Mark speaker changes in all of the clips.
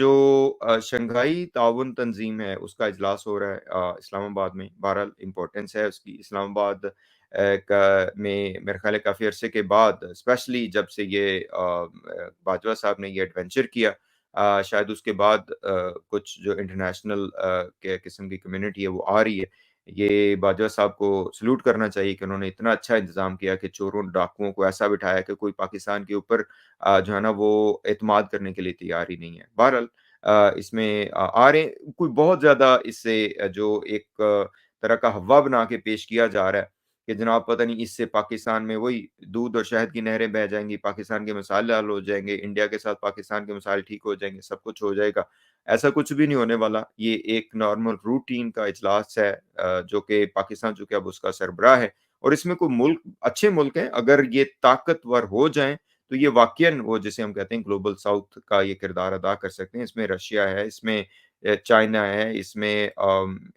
Speaker 1: जो शंघाई ताउन तंज़ीम है, उसका इजलास हो रहा है इस्लामाबाद में। बहरहाल इम्पोर्टेंस है उसकी इस्लामाबाद का में मेरे ख़्याल है काफ़ी अरसे के बाद स्पेशली जब से ये बाजवा साहब ने ये एडवेंचर किया शायद उसके बाद कुछ जो इंटरनेशनल के किस्म की कम्युनिटी है वो आ रही है। ये बाजवा साहब को सैल्यूट करना चाहिए कि उन्होंने इतना अच्छा इंतज़ाम किया कि चोरों, डाकुओं को ऐसा बिठाया कि कोई पाकिस्तान के ऊपर जो है ना वो एतमाद करने के लिए तैयार ही नहीं है। बहरहाल इसमें आ रहे कोई बहुत ज़्यादा इससे जो एक तरह का हव्वा बना के पेश किया जा रहा है कि जनाब पता नहीं इससे पाकिस्तान में वही दूध और शहद की नहरें बह जाएँगी, पाकिस्तान के मसाइल हल हो जाएँगे, इंडिया के साथ पाकिस्तान के मसाइल ठीक हो जाएँगे, सब कुछ हो जाएगा। ऐसा कुछ भी नहीं होने वाला। ये एक नॉर्मल रूटीन का इजलास है जो कि पाकिस्तान चूँकि अब उसका सरबराह है और इसमें कोई मुल्क अच्छे मुल्क हैं, अगर ये ताकतवर हो जाएँ तो ये वाक़ईन वो जिसे हम कहते हैं ग्लोबल साउथ का ये किरदार अदा कर सकते हैं। इसमें रशिया है, इसमें चाइना है, इसमें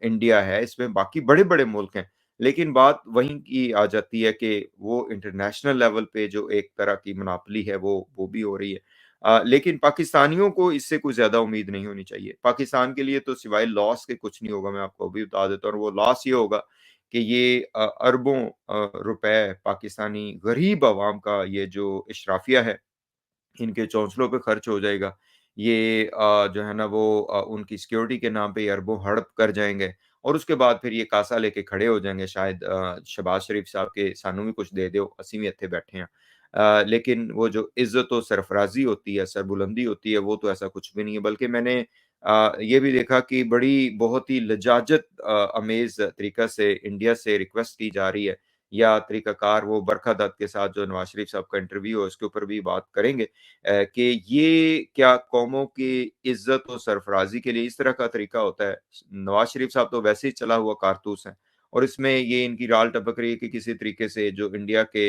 Speaker 1: इंडिया है, इसमें बाकी बड़े-बड़े मुल्क हैं। लेकिन बात वहीं की आ जाती है कि वो इंटरनेशनल लेवल पे जो एक तरह की मोनोपोली है वो भी हो रही है। लेकिन पाकिस्तानियों को इससे कोई ज़्यादा उम्मीद नहीं होनी चाहिए। पाकिस्तान के लिए तो सिवाय लॉस के कुछ नहीं होगा, मैं आपको अभी बता देता हूँ और वो लॉस ये होगा कि ये अरबों रुपए पाकिस्तानी गरीब अवाम का ये जो इशराफिया है, इनके चौंसलों पे खर्च हो जाएगा। ये जो है ना वो उनकी सिक्योरिटी के नाम पे ये अरबों हड़प कर जाएँगे और उसके बाद फिर ये कासा लेके खड़े हो जाएँगे शायद शहबाज़ शरीफ साहब के सानू भी कुछ दे दो, असीं भी इत्थे बैठे हैं। लेकिन वो जो इज़्ज़त और सरफ़राज़ी होती है, सरबुलंदी होती है, वो तो ऐसा कुछ भी नहीं है। बल्कि मैंने ये भी देखा कि बड़ी बहुत ही लजाजत अमेज़ तरीक़ा से इंडिया से रिक्वेस्ट की जा रही है या तरीक़ाकार वो बरखा दत्त के साथ जो नवाज़ शरीफ साहब का इंटरव्यू है, उसके ऊपर भी बात करेंगे कि ये क्या कौमों की इज़्ज़त और सरफ़राज़ी के लिए इस तरह का तरीका होता है? नवाज़ शरीफ साहब तो वैसे ही चला हुआ कारतूस हैं और इसमें ये इनकी राल टपक रही है कि किसी तरीके से जो इंडिया के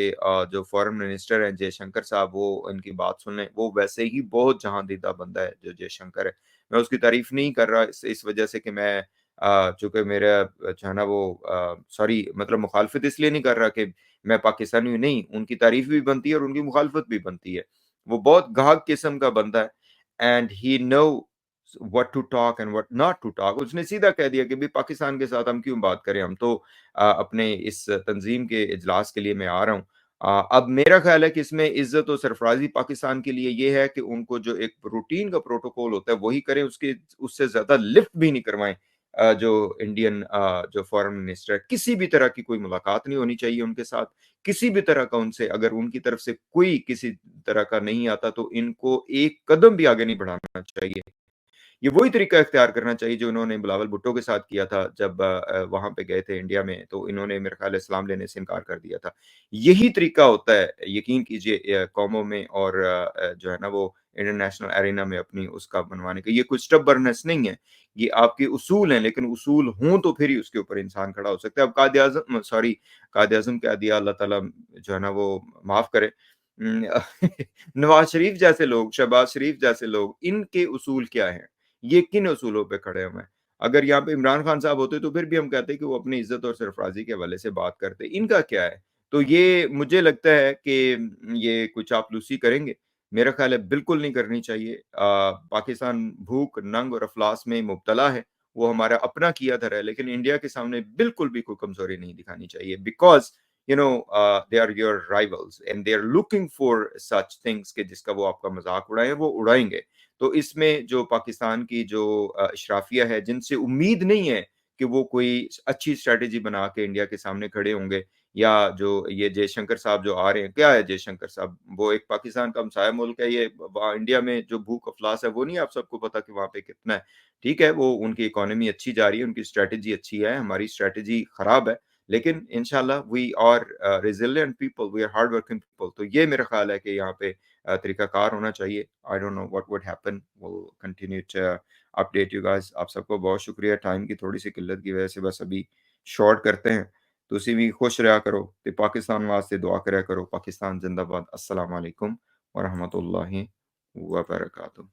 Speaker 1: जो फ़ॉरेन मिनिस्टर हैं जयशंकर साहब वो इनकी बात सुन लें। वो वैसे ही बहुत जहाँदीदा बंदा है जो जयशंकर है। मैं उसकी तारीफ़ नहीं कर रहा इस वजह से कि मैं चूँकि मेरा जो है ना वो सॉरी मतलब मुखालफ़त इसलिए नहीं कर रहा कि मैं पाकिस्तानी हूँ, नहीं, उनकी तारीफ़ भी बनती है और उनकी मुखालफ़त भी बनती है। वो बहुत गाहक किस्म का बंदा है and he know what to talk and what not to talk. उसने सीधा कह दिया कि भई पाकिस्तान के साथ हम क्यों बात करें, हम तो अपने इस तंज़ीम के इजलास के लिए मैं आ रहा हूँ। अब मेरा ख़्याल है कि इसमें इज़्ज़त और सरफ़राज़ी पाकिस्तान के लिए ये है कि उनको जो एक रूटीन का प्रोटोकॉल होता है वही करें, उसके उससे ज़्यादा लिफ्ट भी नहीं करवाएँ। जो इंडियन जो फ़ॉरेन मिनिस्टर है, किसी भी तरह की कोई मुलाकात नहीं होनी चाहिए उनके साथ। किसी भी तरह का उनसे अगर उनकी तरफ से कोई किसी तरह का नहीं आता तो इनको एक कदम भी आगे नहीं बढ़ाना चाहिए। ये वही तरीका इख्तियार करना चाहिए जो इन्होंने बिलावल भुट्टो के साथ किया था जब वहाँ पे गए थे इंडिया में, तो इन्होंने मेरे ख़्याल है सलाम लेने से इनकार कर दिया था। यही तरीका होता है, यकीन कीजिए कौमों में और जो है ना वो इंटरनेशनल एरेना में अपनी उसका बनवाने का। ये कोई स्टबर्ननेस नहीं है, ये आपके उसूल हैं, लेकिन उसूल हों तो फिर ही उसके ऊपर इंसान खड़ा हो सकता है। अब कायद-ए-आज़म कह दिया, अल्लाह ताला जो है ना वो माफ़ करे। उम, नवाज़ शरीफ जैसे लोग, शहबाज़ शरीफ जैसे लोग, इनके उसूल क्या हैं? ये किन उसूलों पे खड़े हुए हैं? अगर यहाँ पे इमरान खान साहब होते तो फिर भी हम कहते कि वो अपनी इज़्ज़त और सरफ़राज़ी के हवाले से बात करते। इनका क्या है? तो ये मुझे लगता है कि ये कोई चापलूसी करेंगे। मेरा ख़्याल है बिल्कुल नहीं करनी चाहिए। पाकिस्तान भूख, नंग और अफ़लास में मुब्तला है। वो हमारा अपना किया-धरा है, लेकिन इंडिया के सामने बिल्कुल भी कोई कमज़ोरी नहीं दिखानी चाहिए because they are your rivals and they are looking for such things कि जिसका वो आपका मज़ाक उड़ाएँ, वो उड़ाएँगे। तो इसमें जो पाकिस्तान की जो इशराफिया है, जिनसे उम्मीद नहीं है कि वो कोई अच्छी स्ट्रैटेजी बना के इंडिया के सामने खड़े होंगे या जो ये जयशंकर साहब जो आ रहे हैं, क्या है जयशंकर साहब? वो एक पाकिस्तान का हमसाया मुल्क है, ये वहाँ इंडिया में जो भूख-अफ़लास है, वो नहीं आप सबको पता कि वहाँ पे कितना है। ठीक है, वो उनकी इकोनॉमी अच्छी जा रही है, उनकी स्ट्रैटेजी अच्छी है, हमारी स्ट्रैटेजी खराब है, लेकिन इंशाल्लाह we are resilient people, we are hard working people. तो ये मेरा ख़्याल है कि यहाँ पे तरीकाकार होना चाहिए। I don't know what would happen, will continue to update you guys. आप सबको बहुत शुक्रिया, टाइम की थोड़ी-सी किल्लत की वजह से बस अभी शॉर्ट करते हैं। तुसी भी खुश रहा करो ते पाकिस्तान वास्ते दुआ करया करो। पाकिस्तान ज़िंदाबाद। अस्सलाम वालेकुम व रहमतुल्लाहि व बरकातहू।